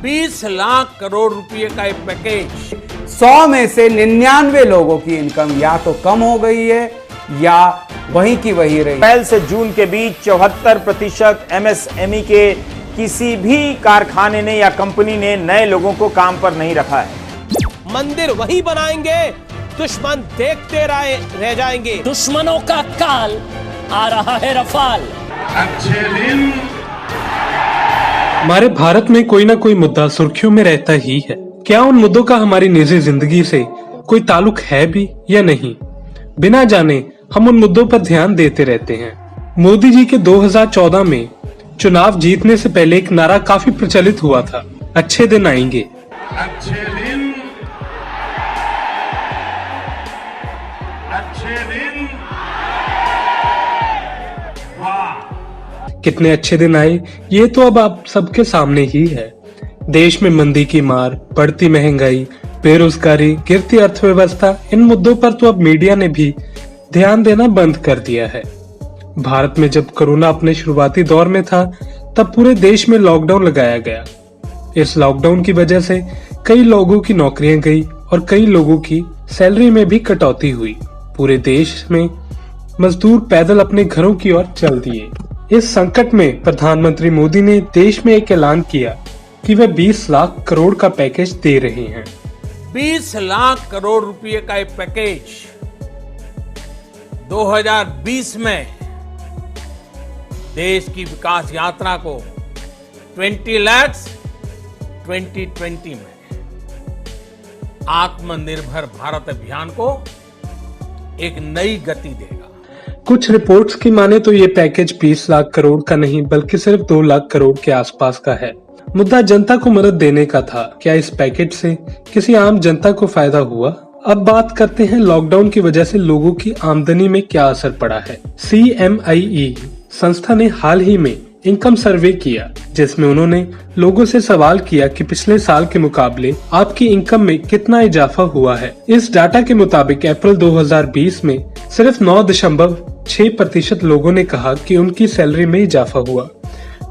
20 लाख करोड़ रुपए का एक पैकेज। 100 में से 99 लोगों की इनकम या तो कम हो गई है या वहीं की वही रही। अप्रैल से जून के बीच 74% एमएसएमई के किसी भी कारखाने ने या कंपनी ने नए लोगों को काम पर नहीं रखा है। मंदिर वही बनाएंगे, दुश्मन देखते रह जाएंगे। दुश्मनों का काल आ रहा है रफाल। अच्छे दिन। हमारे भारत में कोई ना कोई मुद्दा सुर्खियों में रहता ही है। क्या उन मुद्दों का हमारी निजी जिंदगी से कोई ताल्लुक है भी या नहीं, बिना जाने हम उन मुद्दों पर ध्यान देते रहते हैं। मोदी जी के 2014 में चुनाव जीतने से पहले एक नारा काफी प्रचलित हुआ था, अच्छे दिन आएंगे। अच्छे दिन। अच्छे दिन। वाह, कितने अच्छे दिन आए ये तो अब आप सबके सामने ही है। देश में मंदी की मार, बढ़ती महंगाई, बेरोजगारी, गिरती अर्थव्यवस्था, इन मुद्दों पर तो अब मीडिया ने भी ध्यान देना बंद कर दिया है। भारत में जब कोरोना अपने शुरुआती दौर में था तब पूरे देश में लॉकडाउन लगाया गया। इस लॉकडाउन की वजह से कई लोगों की नौकरियां गई और कई लोगों की सैलरी में भी कटौती हुई। पूरे देश में मजदूर पैदल अपने घरों की ओर चल दिए। इस संकट में प्रधानमंत्री मोदी ने देश में एक ऐलान किया कि वे 20 लाख करोड़ का पैकेज दे रहे हैं। 20 लाख करोड़ रुपए का एक पैकेज 2020 में देश की विकास यात्रा को 20 लाख 2020 में आत्मनिर्भर भारत अभियान को एक नई गति देगा। कुछ रिपोर्ट्स की माने तो ये पैकेज 20 लाख करोड़ का नहीं बल्कि सिर्फ 2 लाख करोड़ के आसपास का है। मुद्दा जनता को मदद देने का था। क्या इस पैकेज से किसी आम जनता को फायदा हुआ? अब बात करते हैं लॉकडाउन की वजह से लोगों की आमदनी में क्या असर पड़ा है। CMIE संस्था ने हाल ही में इनकम सर्वे किया जिसमें उन्होंने लोगों से सवाल किया कि पिछले साल के मुकाबले आपकी इनकम में कितना इजाफा हुआ है। इस डाटा के मुताबिक अप्रैल 2020 में सिर्फ 9.6% लोगों ने कहा कि उनकी सैलरी में इजाफा हुआ।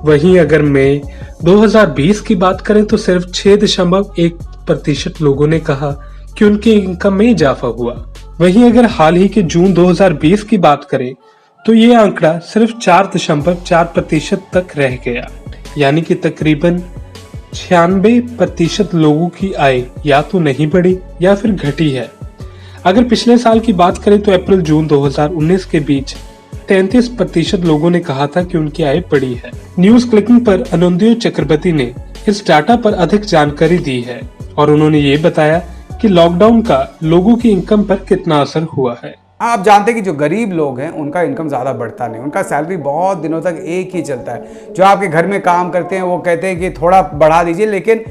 वहीं अगर मई 2020 की बात करें तो सिर्फ 6.1% लोगों ने कहा कि उनकी इनकम में इजाफा हुआ। वहीं अगर हाल ही के जून 2020 की बात करें तो ये आंकड़ा सिर्फ 4.4% तक रह गया, यानी कि तकरीबन 96% लोगों की आय या तो नहीं बढ़ी या फिर घटी है। अगर पिछले साल की बात करें तो अप्रैल जून 2019 के बीच 33% लोगों ने कहा था कि उनकी आय बढ़ी है। न्यूज क्लिकिंग पर अनुदय चक्रवर्ती ने इस डाटा पर अधिक जानकारी दी है और उन्होंने ये बताया कि लॉकडाउन का लोगों की इनकम पर कितना असर हुआ है। आप जानते हैं कि जो गरीब लोग हैं उनका इनकम ज़्यादा बढ़ता नहीं, उनका सैलरी बहुत दिनों तक एक ही चलता है। जो आपके घर में काम करते हैं वो कहते हैं कि थोड़ा बढ़ा दीजिए, लेकिन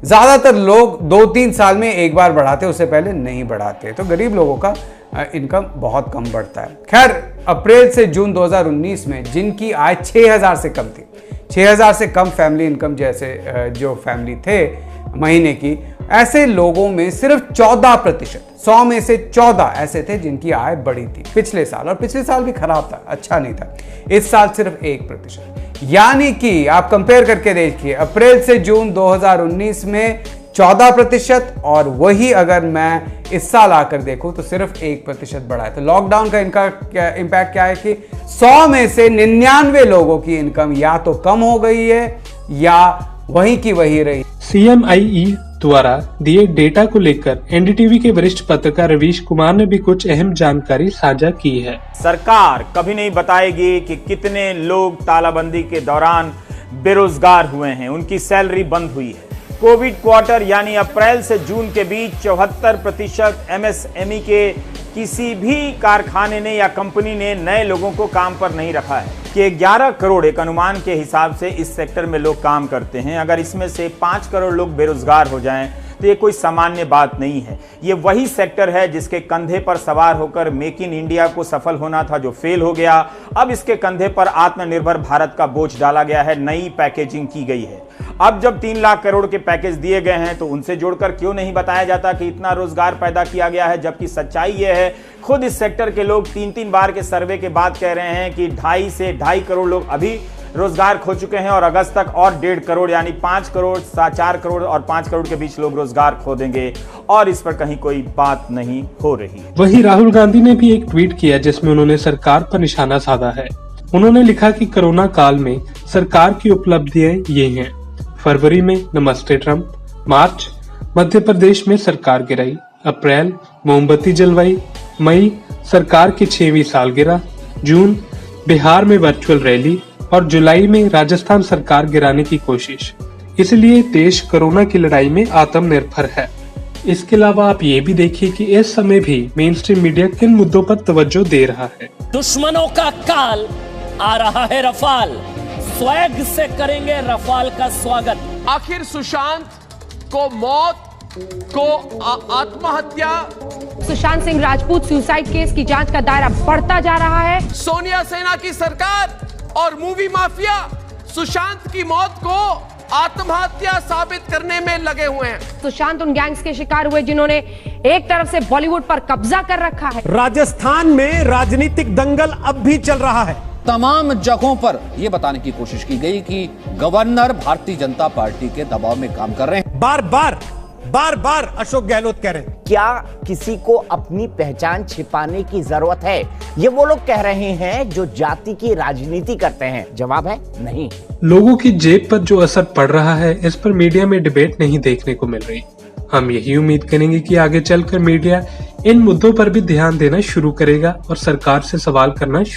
ज़्यादातर लोग 2-3 साल में एक बार बढ़ाते हैं, उससे पहले नहीं बढ़ाते। तो गरीब लोगों का इनकम बहुत कम बढ़ता है। खैर, अप्रैल से जून 2019 में जिनकी आय 6,000 से कम थी, 6,000 से कम फैमिली इनकम जैसे जो फैमिली थे महीने की, ऐसे लोगों में सिर्फ 14%, 100 में से 14 ऐसे थे जिनकी आय बढ़ी थी पिछले साल। और पिछले साल भी खराब था, अच्छा नहीं था। इस साल सिर्फ 1%। यानी कि आप कंपेयर करके देखिए, अप्रैल से जून 2019 में 14% और वही अगर मैं इस साल आकर देखूं तो सिर्फ 1% बढ़ा है। तो लॉकडाउन का इनका इम्पैक्ट क्या है कि 100 में से 99 लोगों की इनकम या तो कम हो गई है या वहीं की वही रही। CMIE द्वारा दिए डेटा को लेकर NDTV के वरिष्ठ पत्रकार रवीश कुमार ने भी कुछ अहम जानकारी साझा की है। सरकार कभी नहीं बताएगी कि कितने लोग तालाबंदी के दौरान बेरोजगार हुए हैं, उनकी सैलरी बंद हुई है। कोविड क्वार्टर यानी अप्रैल से जून के बीच 74% MSME के किसी भी कारखाने ने या कंपनी ने नए लोगों को काम पर नहीं रखा है कि 11 करोड़ एक अनुमान के हिसाब से इस सेक्टर में लोग काम करते हैं। अगर इसमें से 5 करोड़ लोग बेरोजगार हो जाएं तो ये कोई सामान्य बात नहीं है। ये वही सेक्टर है जिसके कंधे पर सवार होकर मेक इन इंडिया को सफल होना था, जो फेल हो गया। अब इसके कंधे पर आत्मनिर्भर भारत का बोझ डाला गया है, नई पैकेजिंग की गई है। अब जब 3 लाख करोड़ के पैकेज दिए गए हैं तो उनसे जोड़कर क्यों नहीं बताया जाता कि इतना रोजगार पैदा किया गया है, जबकि सच्चाई यह है, खुद इस सेक्टर के लोग 3-3 बार के सर्वे के बाद कह रहे हैं कि 2.5 से 2.5 करोड़ लोग अभी रोजगार खो चुके हैं और अगस्त तक और 1.5 करोड़ यानी 5 करोड़ 4 करोड़ और 5 करोड़ के बीच लोग रोजगार खो देंगे और इस पर कहीं कोई बात नहीं हो रही। वहीं राहुल गांधी ने भी एक ट्वीट किया जिसमें उन्होंने सरकार पर निशाना साधा है। उन्होंने लिखा कि कोरोना काल में सरकार की उपलब्धियां ये हैं। फरवरी में नमस्ते ट्रंप, मार्च मध्य प्रदेश में सरकार गिराई, अप्रैल मोमबत्ती जलवाई, मई सरकार की 6वीं सालगिरह, जून बिहार में वर्चुअल रैली और जुलाई में राजस्थान सरकार गिराने की कोशिश। इसलिए देश कोरोना की लड़ाई में आत्मनिर्भर है। इसके अलावा आप ये भी देखिए कि इस समय भी मेन स्ट्रीम मीडिया किन मुद्दों पर तवज्जो दे रहा है। दुश्मनों का काल, आ रहा है रफाल, स्वैग से करेंगे रफाल का स्वागत। आखिर सुशांत को मौत को आत्महत्या, सुशांत सिंह राजपूत सुसाइड केस की जांच का दायरा बढ़ता जा रहा है। सोनिया सेना की सरकार और मूवी माफिया सुशांत की मौत को आत्महत्या साबित करने में लगे हुए हैं। सुशांत उन गैंग्स के शिकार हुए जिन्होंने एक तरफ से बॉलीवुड पर कब्जा कर रखा है। राजस्थान में राजनीतिक दंगल अब भी चल रहा है। तमाम जगहों पर यह बताने की कोशिश की गई कि गवर्नर भारतीय जनता पार्टी के दबाव में काम कर रहे हैं। बार बार अशोक गहलोत कह रहे हैं। क्या किसी को अपनी पहचान छिपाने की जरूरत है? ये वो लोग कह रहे हैं जो जाति की राजनीति करते हैं। जवाब है नहीं। लोगों की जेब पर जो असर पड़ रहा है, इस पर मीडिया में डिबेट नहीं देखने को मिल रही। हम यही उम्मीद करेंगे कि आगे चलकर मीडिया इन मुद्दों पर भी ध्यान देना शुरू करेगा और सरकार से सवाल करना शुरू